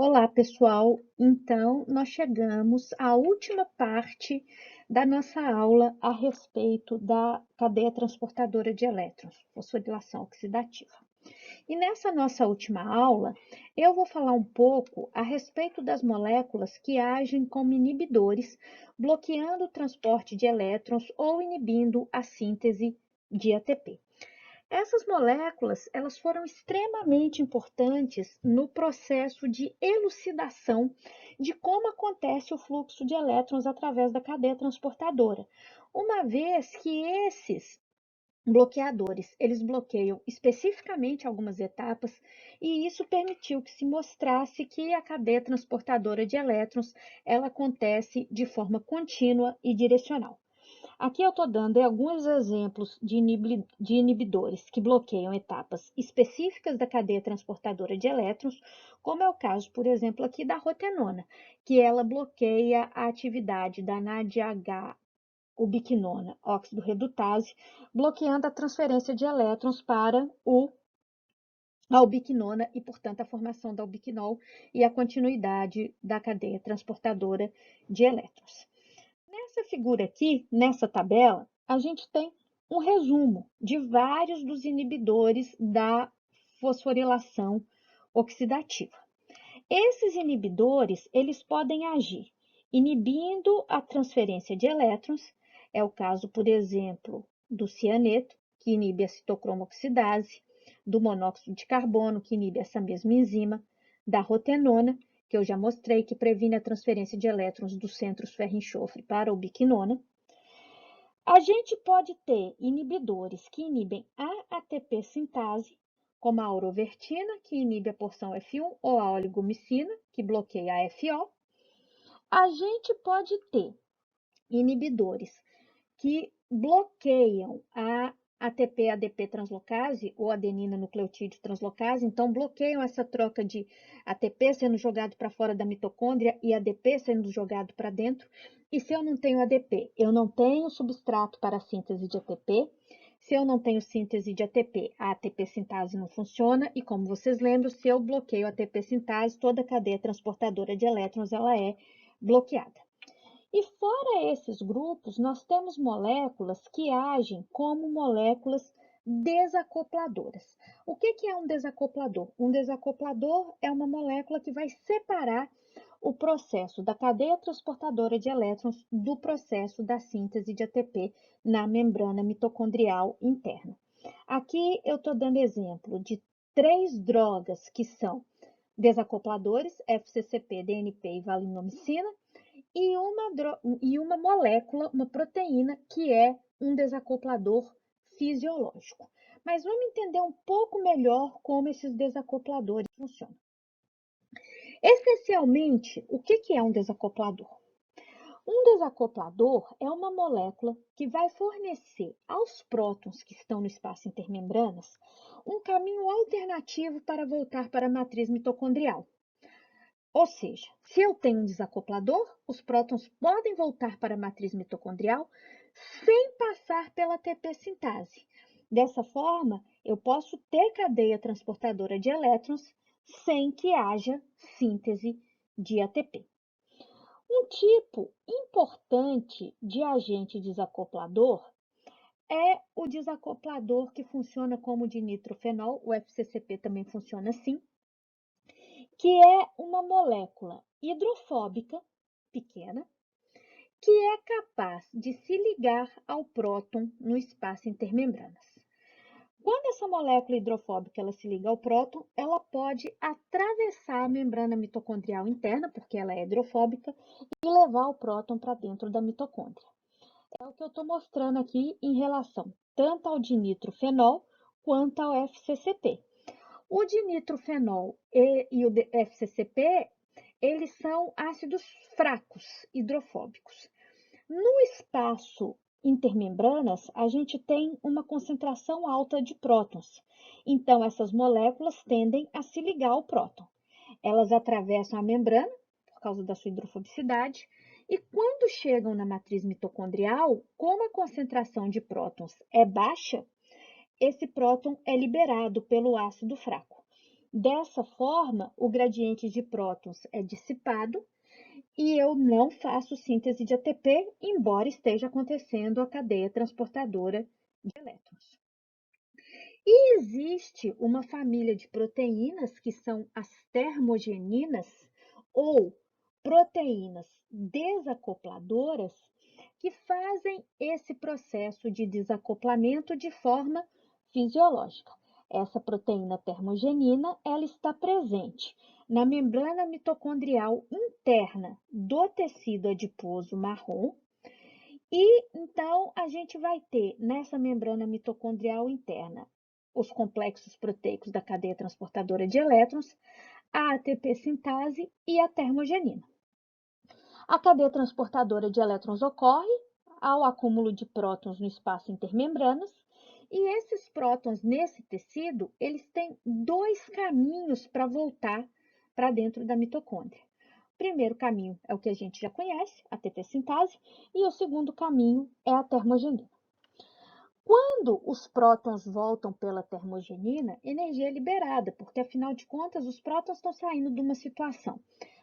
Olá, pessoal. Então, nós chegamos à última parte da nossa aula a respeito da cadeia transportadora de elétrons, fosforilação oxidativa. E nessa nossa última aula, eu vou falar um pouco a respeito das moléculas que agem como inibidores, bloqueando o transporte de elétrons ou inibindo a síntese de ATP. Essas moléculas, elas foram extremamente importantes no processo de elucidação de como acontece o fluxo de elétrons através da cadeia transportadora, uma vez que esses bloqueadores, eles bloqueiam especificamente algumas etapas e isso permitiu que se mostrasse que a cadeia transportadora de elétrons, ela acontece de forma contínua e direcional. Aqui eu estou dando alguns exemplos de inibidores que bloqueiam etapas específicas da cadeia transportadora de elétrons, como é o caso, por exemplo, aqui da rotenona, que ela bloqueia a atividade da NADH-ubiquinona, óxido redutase, bloqueando a transferência de elétrons para a ubiquinona e, portanto, a formação da ubiquinol e a continuidade da cadeia transportadora de elétrons. Nessa figura aqui, nessa tabela, a gente tem um resumo de vários dos inibidores da fosforilação oxidativa. Esses inibidores, eles podem agir inibindo a transferência de elétrons, é o caso, por exemplo, do cianeto, que inibe a citocromo oxidase, do monóxido de carbono, que inibe essa mesma enzima, da rotenona, que eu já mostrei que previne a transferência de elétrons dos centros ferro-enxofre para a ubiquinona. A gente pode ter inibidores que inibem a ATP sintase, como a aurovertina, que inibe a porção F1, ou a oligomicina, que bloqueia a FO. A gente pode ter inibidores que bloqueiam a ATP-ADP translocase ou adenina nucleotídeo translocase, então bloqueiam essa troca de ATP sendo jogado para fora da mitocôndria e ADP sendo jogado para dentro. E se eu não tenho ADP, eu não tenho substrato para a síntese de ATP. Se eu não tenho síntese de ATP, a ATP sintase não funciona e, como vocês lembram, se eu bloqueio a ATP sintase, toda a cadeia transportadora de elétrons ela é bloqueada. E fora esses grupos, nós temos moléculas que agem como moléculas desacopladoras. O que é um desacoplador? Um desacoplador é uma molécula que vai separar o processo da cadeia transportadora de elétrons do processo da síntese de ATP na membrana mitocondrial interna. Aqui eu estou dando exemplo de 3 drogas que são desacopladores, FCCP, DNP e valinomicina, e uma molécula, uma proteína, que é um desacoplador fisiológico. Mas vamos entender um pouco melhor como esses desacopladores funcionam. Essencialmente, o que é um desacoplador? Um desacoplador é uma molécula que vai fornecer aos prótons que estão no espaço intermembranas um caminho alternativo para voltar para a matriz mitocondrial. Ou seja, se eu tenho um desacoplador, os prótons podem voltar para a matriz mitocondrial sem passar pela ATP sintase. Dessa forma, eu posso ter cadeia transportadora de elétrons sem que haja síntese de ATP. Um tipo importante de agente desacoplador é o desacoplador que funciona como o dinitrofenol, o FCCP também funciona assim, que é uma molécula hidrofóbica pequena, que é capaz de se ligar ao próton no espaço intermembranas. Quando essa molécula hidrofóbica ela se liga ao próton, ela pode atravessar a membrana mitocondrial interna, porque ela é hidrofóbica, e levar o próton para dentro da mitocôndria. É o que eu estou mostrando aqui em relação tanto ao dinitrofenol quanto ao FCCP. O dinitrofenol e o FCCP, eles são ácidos fracos, hidrofóbicos. No espaço intermembranas, a gente tem uma concentração alta de prótons. Então, essas moléculas tendem a se ligar ao próton. Elas atravessam a membrana, por causa da sua hidrofobicidade, e quando chegam na matriz mitocondrial, como a concentração de prótons é baixa, esse próton é liberado pelo ácido fraco. Dessa forma, o gradiente de prótons é dissipado e eu não faço síntese de ATP, embora esteja acontecendo a cadeia transportadora de elétrons. E existe uma família de proteínas que são as termogeninas ou proteínas desacopladoras que fazem esse processo de desacoplamento de forma fisiológica. Essa proteína termogenina, ela está presente na membrana mitocondrial interna do tecido adiposo marrom e então a gente vai ter nessa membrana mitocondrial interna os complexos proteicos da cadeia transportadora de elétrons, a ATP sintase e a termogenina. A cadeia transportadora de elétrons ocorre ao acúmulo de prótons no espaço intermembranas, e esses prótons nesse tecido, eles têm dois caminhos para voltar para dentro da mitocôndria. O primeiro caminho é o que a gente já conhece, a ATP sintase, e o segundo caminho é a termogenina. Quando os prótons voltam pela termogenina, energia é liberada, porque afinal de contas os prótons estão saindo de uma situação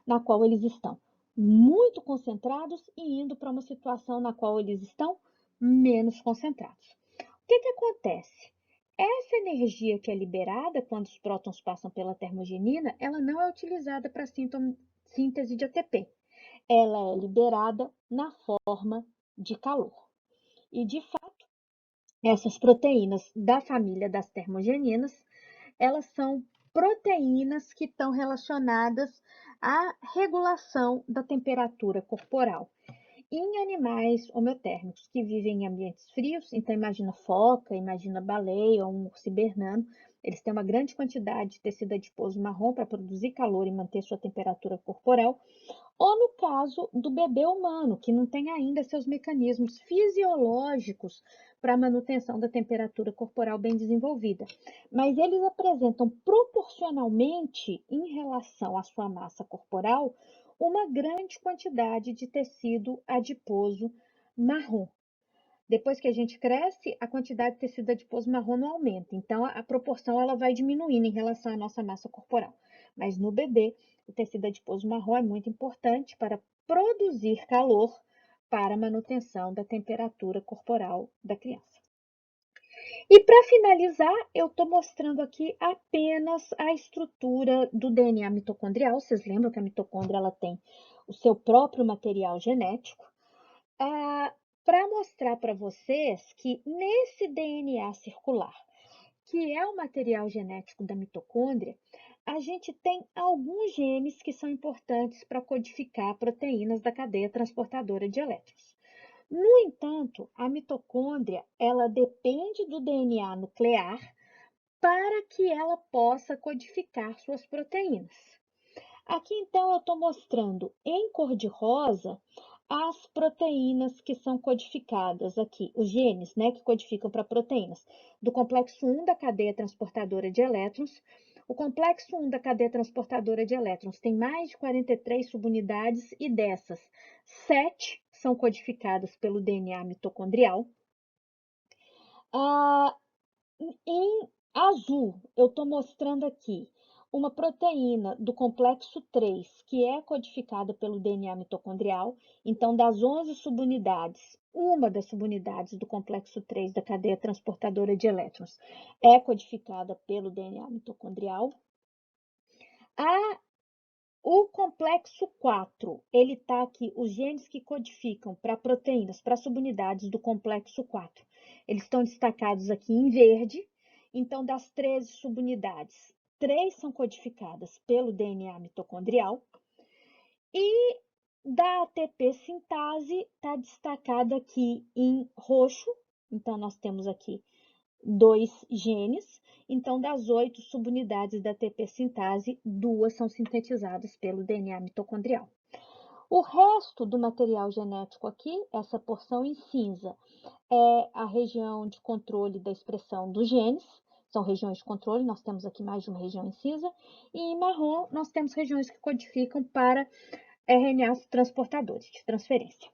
na qual eles estão muito concentrados e indo para uma situação na qual eles estão menos concentrados. O que acontece? Essa energia que é liberada quando os prótons passam pela termogenina, ela não é utilizada para síntese de ATP. Ela é liberada na forma de calor. E, de fato, essas proteínas da família das termogeninas, elas são proteínas que estão relacionadas à regulação da temperatura corporal. Em animais homeotérmicos que vivem em ambientes frios, então imagina foca, imagina baleia ou um urso hibernano, eles têm uma grande quantidade de tecido adiposo marrom para produzir calor e manter sua temperatura corporal, ou no caso do bebê humano, que não tem ainda seus mecanismos fisiológicos para a manutenção da temperatura corporal bem desenvolvida, mas eles apresentam proporcionalmente, em relação à sua massa corporal, uma grande quantidade de tecido adiposo marrom. Depois que a gente cresce, a quantidade de tecido adiposo marrom não aumenta, então a proporção ela vai diminuindo em relação à nossa massa corporal. Mas no bebê, o tecido adiposo marrom é muito importante para produzir calor para a manutenção da temperatura corporal da criança. E para finalizar, eu estou mostrando aqui apenas a estrutura do DNA mitocondrial. Vocês lembram que a mitocôndria ela tem o seu próprio material genético. Para mostrar para vocês que nesse DNA circular, que é o material genético da mitocôndria, a gente tem alguns genes que são importantes para codificar proteínas da cadeia transportadora de elétrons. No entanto, a mitocôndria, ela depende do DNA nuclear para que ela possa codificar suas proteínas. Aqui, então, eu estou mostrando em cor de rosa as proteínas que são codificadas aqui, os genes, né, que codificam para proteínas, do complexo 1 da cadeia transportadora de elétrons. O complexo 1 da cadeia transportadora de elétrons tem mais de 43 subunidades e dessas, 7 são codificadas pelo DNA mitocondrial. Em azul, eu estou mostrando aqui uma proteína do complexo 3, que é codificada pelo DNA mitocondrial. Então, das 11 subunidades, uma das subunidades do complexo 3 da cadeia transportadora de elétrons é codificada pelo DNA mitocondrial. O complexo 4, ele está aqui, os genes que codificam para proteínas, para subunidades do complexo 4, eles estão destacados aqui em verde. Então, das 13 subunidades, 3 são codificadas pelo DNA mitocondrial. E da ATP sintase está destacada aqui em roxo. Então, nós temos aqui 2 genes. Então, das 8 subunidades da ATP sintase, 2 são sintetizadas pelo DNA mitocondrial. O resto do material genético aqui, essa porção em cinza, é a região de controle da expressão dos genes. São regiões de controle, nós temos aqui mais de uma região em cinza. E em marrom, nós temos regiões que codificam para RNAs transportadores de transferência.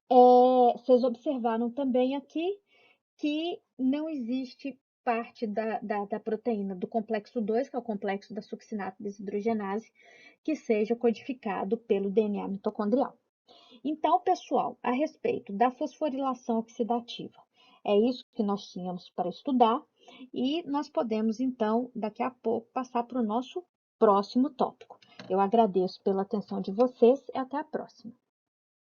Vocês observaram também aqui que não existe parte da proteína do complexo 2, que é o complexo da succinato desidrogenase, que seja codificado pelo DNA mitocondrial. Então, pessoal, a respeito da fosforilação oxidativa, é isso que nós tínhamos para estudar e nós podemos, então, daqui a pouco, passar para o nosso próximo tópico. Eu agradeço pela atenção de vocês e até a próxima.